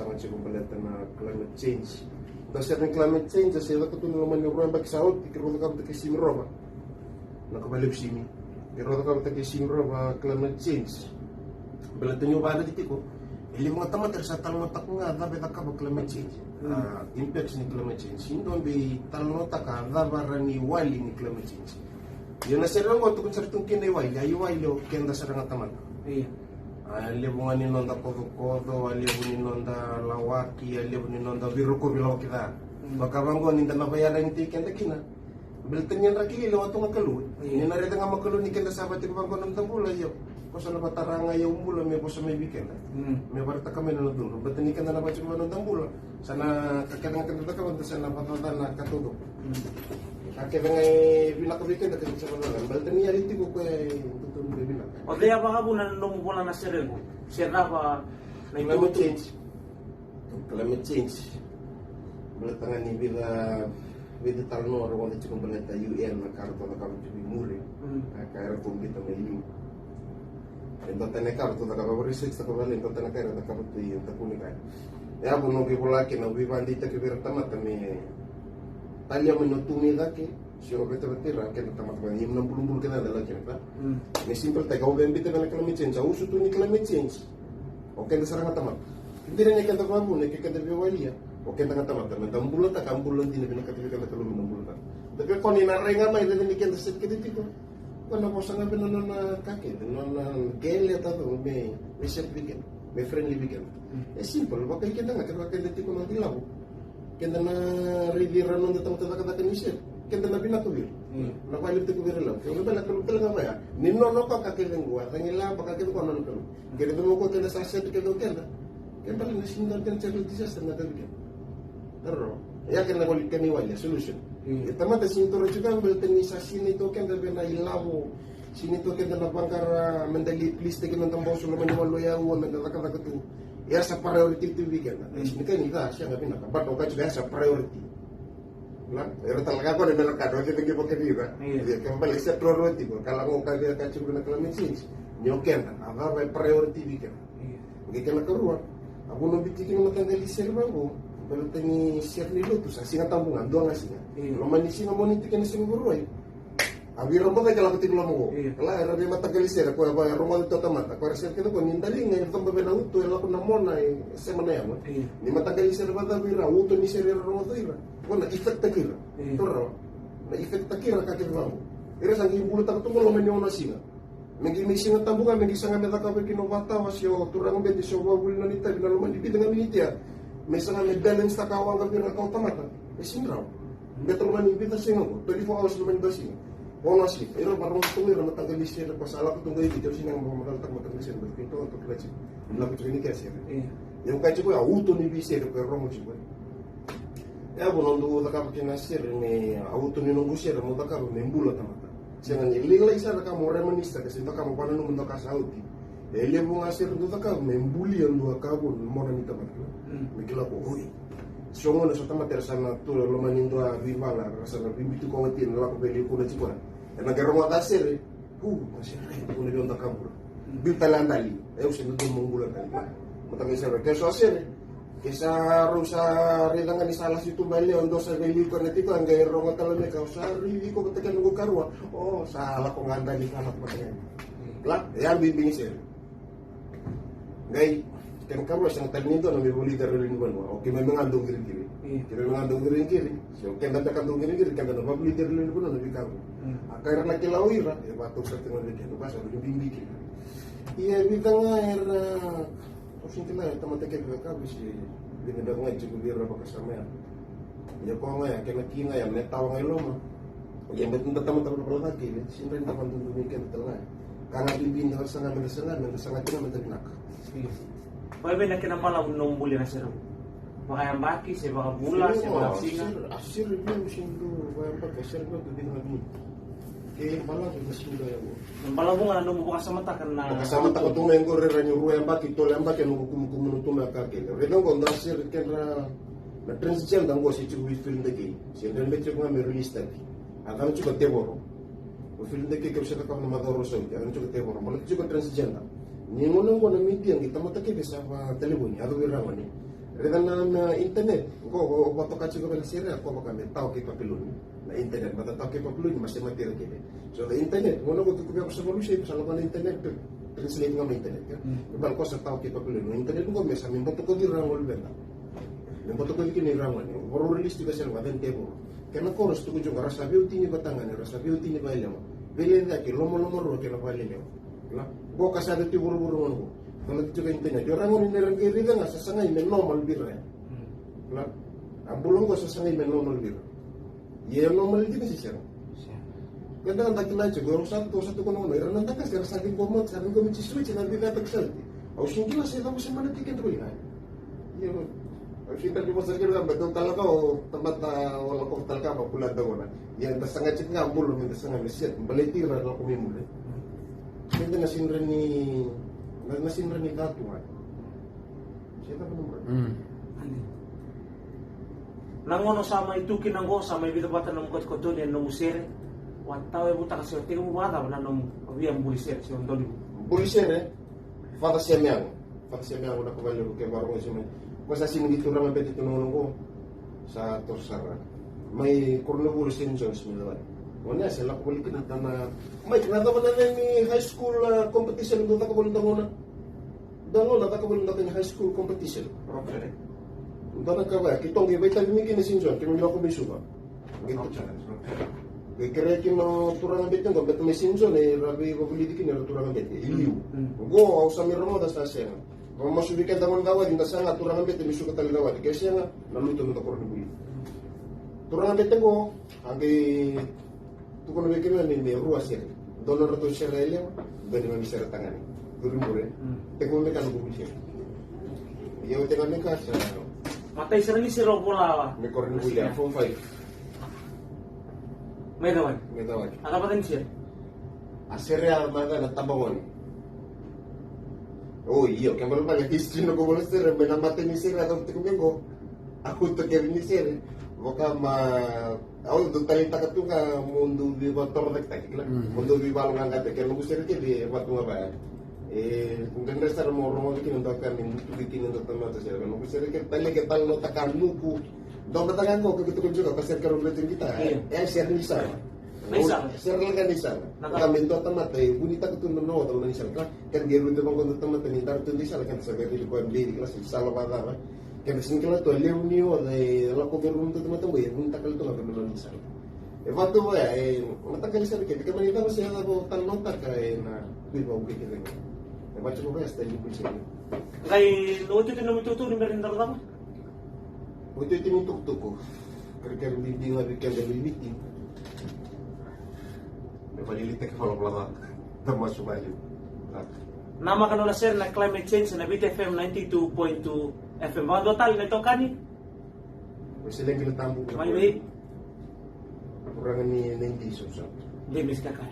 sama cukup melihat na climate change. Dasar ng climate change, kasi ito ito naman yung ruang bagsaot, ikiro ka ba kasi simro ba? Nakabalib sini. Ikiro ka ba kasi simro ba climate change? Balatan nyo ba na dito ko? Ili mga tamater sa talmotak nga, dapat ka ba climate change? Impacts ni climate change. Hindi ba talmotak ka, dapat ni wali ni climate change. Yun na sila mo, ito kung sa itong kinaiwali, ayiwali o kenda sa nga tamat. Iya. Alibu ngani nonda kodo, alibu ni nonda lawaki, alibu ni nonda biruko bilaw kita. Baka banggo ninda nabayaran ti kenda kina. Belten yan raki ilaw ato nga kalu. Ni narita nga makalu ni kenda sabat ti banggo ng tambula yo. Kosa na bataranga yo umbula me kosa may weekend. Me barta kami na dulu. Belten ni kenda na baca ng tambula. Sana kakadang kenda ka banta sana patata na katudo. Kakadang ay binakabikan na kasi sa mga. Belten ni aliti ko kay tutun bibinak. O kaya baka po nanunumpulan na sir mo. Sir na pa na Climate change. Climate change. Belatangan ni bila talno orang yang cuma belata UN na karto na karto di mure. Kaya kung kita may yu. Ento tane karto na karto research na kabali ento tane kaya na karto yung takuni kaya. Ya bu no bibulaki na bibandita ke bertama tame talia menutumi dake. Sio betul-betul rakyat teman-teman yang 60 kena adalah kena. Ini simple tak kau bembit dengan climate change. Usu tu ni climate change. Oke dasar teman. Tidak ni kata babu ni kata biwalia. Oke tengah teman teman. Tambulan tak kambulan di negara kata kata kalau tambulan. Tapi kau ni narenga mai dengan ni kata sedikit itu. Kau nak pasang apa nona kaki, nona gel atau me reset weekend, me friendly weekend. Simple. Bakai kita nak kata kata itu nanti labu. Kita na riviera nona tempat kata ni share. Kenta na pinatubir. Napalit ko birila. Yung iba nakalutol nga ba ya? Ninono ka kakilengwa. Tangila pa kakil ko ano kalo. Kaya mo ko kena sa set kaya kenda. Kaya pala nasindan kan civil disaster na tabi. Pero ya kena kulit kaniwala solution. Tama ta sinto juga belten sa sini to kenda na ilabo. Sini to kenda na bangkara mendali please te kena tambo sulo maniwalo ya wo nagkakata to. Ya sa priority to weekend. Sini kan ita siya nga pinaka. Bato ka juga sa priority. Nah, era talaga ko na merkado kasi naging pagkakira. Kembali sa priority ko, kala ko kaya kacung na climate change. Nyoken, aga may priority weekend. Hindi ka nakaruan. Ako nung bitikin mo matanggali serba ko, pero tangi share ni Lotus, singa tambungan, doang nga singa. Laman ni singa moniti ka na siguro ay. Abiro mo kaya kalakot mo mo. Kala era may matanggali serba ko, ay rumah ito tamata. Kaya share ka na ko, nindali nga, itong babe na uto, ila ko na mona, sema na yan. Ni matanggali serba tabira, uto ni serba rumah ito ira. Na effect takira. Toro. Na effect takira kakiramo. Ira sang ibulu tak tu kalau menyo nasina. Mengi misi ng tambungan, mengi sanga meta ka kinobata masyo turang bedi so wabul na nita binaluman di dengan minitia. May sanga may balance ta kawang ka pina ka tamata. Sindraw. Betul man ibita singa ko. 24 hours luman basin. Wala si. Ira parang tumira matanggal siya pa sala ko tunggay dito sinang makaltak matanggal siya berpinto untuk lagi. Lagu ini kasi. Yung kaji ko auto ni bisi ko romo jibo. Ya bonondo da kapa kinasir ni auto ni nunggu sir mo da kapa membula tamata. Siya nga nilila isa da kamo remanista kasi da kamo pala nung ka sauti. Ele mo nga sir do da kapa membuli ang do kapa mo na ni tamata. Mikila ko hoy. So mo na sa tamata sana to lo manindo a vivala rasa na bibitu ko ngati na ko beli ko na chikwa. E nagaro mo da sir. Kasi ko ni da kapa. Bil talandali. E usin do mongula tali. Matangay sir. Kasi sir kesa rusa rilangan ni salah situ bali ondo sa beli ko netiko ang gairo nga talame ka sa rivi ko katakan ko karwa oh salah ko nganda ni salah ko kaya la ya bibing sir gay kan karwa sang talnido na may buli daro rin ban okay may mga andong giri-giri kaya mga andong giri-giri so kan data kan andong giri-giri kan na buli daro rin ban na bikaw akay na kilawira e batok sa tingon ni kan basa bimbing iya bitang era Osin kila ya teman teke ka bisi binida ko ngaji kubira pa kasama ya. Ya ko nga ya kena kinga ya metawa ngay loma. Ya betul teman teman pala lagi ya. Sinren tapan tundu miken telah. Kana bibin har sanga mendesangan kina menterinak. Pwede na kinapala nombuli na sir. Baka yang baki sa baka bula sa baka singa. Asir review sindu baka pa kasir ko tudin ngadu. Pala ko sindu ya mo. Pala mo nga mo bukas sa mata kan na. Kasama ta ko tunay ko reranyo ruwa baki to lamba ke no kumunuto na ka ke. Redong ko ndasir ke na transition dango si chu film de ke. Si den betro ko me release ta. Akan chu ko teboro. O film de ke ke sa ka na madoro so. Akan chu ko teboro. Malak chu ko transition ta. Ni mo na media kita mata ke sa telephone. Ado ira mani. Redan na internet, ko bato ka juga bala sira ko baka may tao kay papilon. Na internet mata tao kay papilon mas matira kini. So the internet, mono ko ko sa solution sa laban internet translate nga internet ka. Ibal ko sa tao kay papilon. Internet ko mes amin bato ko dirang wal benda. Yung bato ko kini rangan. Waro release tiga sir wadan tebo. Kena ko ros to ko juga rasa beauty ni batangan, rasa beauty ni bailama. Belen da ki lomo ro kena bailama. La, ko kasada ti buru-buru ngono. Kalau itu kan internet, orang orang yang kiri kan sesangay men normal bir ya. Lah, ambulong ko sesangay men normal bir. Iya normal din sih siya. Ganda ang takilay siya, gawang satu ko naman, iran ang takas, kaya sabi ko mo switch, nabi ka tagsalti. Au singkila sila mo sa manatikin rin ha. Iya, au singkila di mo sa kila, batong talaga o tamat wala ko talaga mapulat daw na. Yan, tasangay siya nga ambulong, yung tasangay mesiyat, balitira na kumimuli. Ganda nasinran ni katuan. Siya pa naman. Nangono sama itu kinanggo sama ibita bata nom kot koton yan nom usere. Wataw e buta kasi tiga mo bata na nom abiang bulisere si ondoli. Bulisere, fata siya miyang una ko balo kay baro ko siya. Basta sinigito ra man petito nunong ko sa Torsara. May Cornwall St. John's Milawan. Wala sila ko balik na may kinataman na ni high school competition doon ako balik na Dango na ako balik na high school competition. Okay. Doon ka ba? Kitong gibay tayo miki ni St. John, kinong ko bisuga. Gito challenge. Kaya kino turang betin ko beto may St. John rabi ko bili dikin na turang betin. Iliw. Go au sa mirmo da sa siya. Kung masubikan damon gawad inda sa nga turang betin misuga tali gawad. Kaya siya nga naluto mo ta ko ni turang betin ko agi tukon bekin na ni ruas siya. Doon na to siya relem, doon na misera tangan. Durumure. Teko me kan bubu siya. Iyo teka me ka sa Matay sila ni si Robola. me korni William from 5. May dawan. Ano ba din siya? Aserea mga natabangon. Oh iyo, kaya malo pala history no ko sir, may namatay ni sir atong tikong ko. Ako to kaya ni sir. Baka ako doon tayo takot ka mundo viva tornek takikla. Mundo viva lang ang kate. Kaya mo sir ke di wat nga ba? Kung ganda sa mo bikin untuk kan mutu bikin untuk teman sir. Mo sir ke tali ke tal no takan luku. Daw batangan ko kagito ko juga kasi karon betin kita. Sir ni sa. Sir lang ni sa. Kami to tamat bunita ko tun no to ni sa. Kan gero de bang tamat ni tar tun di sa kan sa gero ko beli kelas sala bada ba. Kan singkala to lew ni o de la ko gero to tamat ko bunta kal to ka ni sa. Waktu ba matagal sa ke kaya manita ko siya ko tal nota kay na di ba ubi kini. Baca ko ba sa libro siya. Kay luto din mo tutu ni merindar tama. Ito tinutuktok ko. Kaya hindi nga bigyan ng limitin. May palilitek ka pala tama sumali. Nama ka nula sir na climate change na Beat FM 92.2 FM. Mga total na ito kani? Sila yung ginatambo ko. May Kurangan ni hindi susap. Hindi, miss ka ka.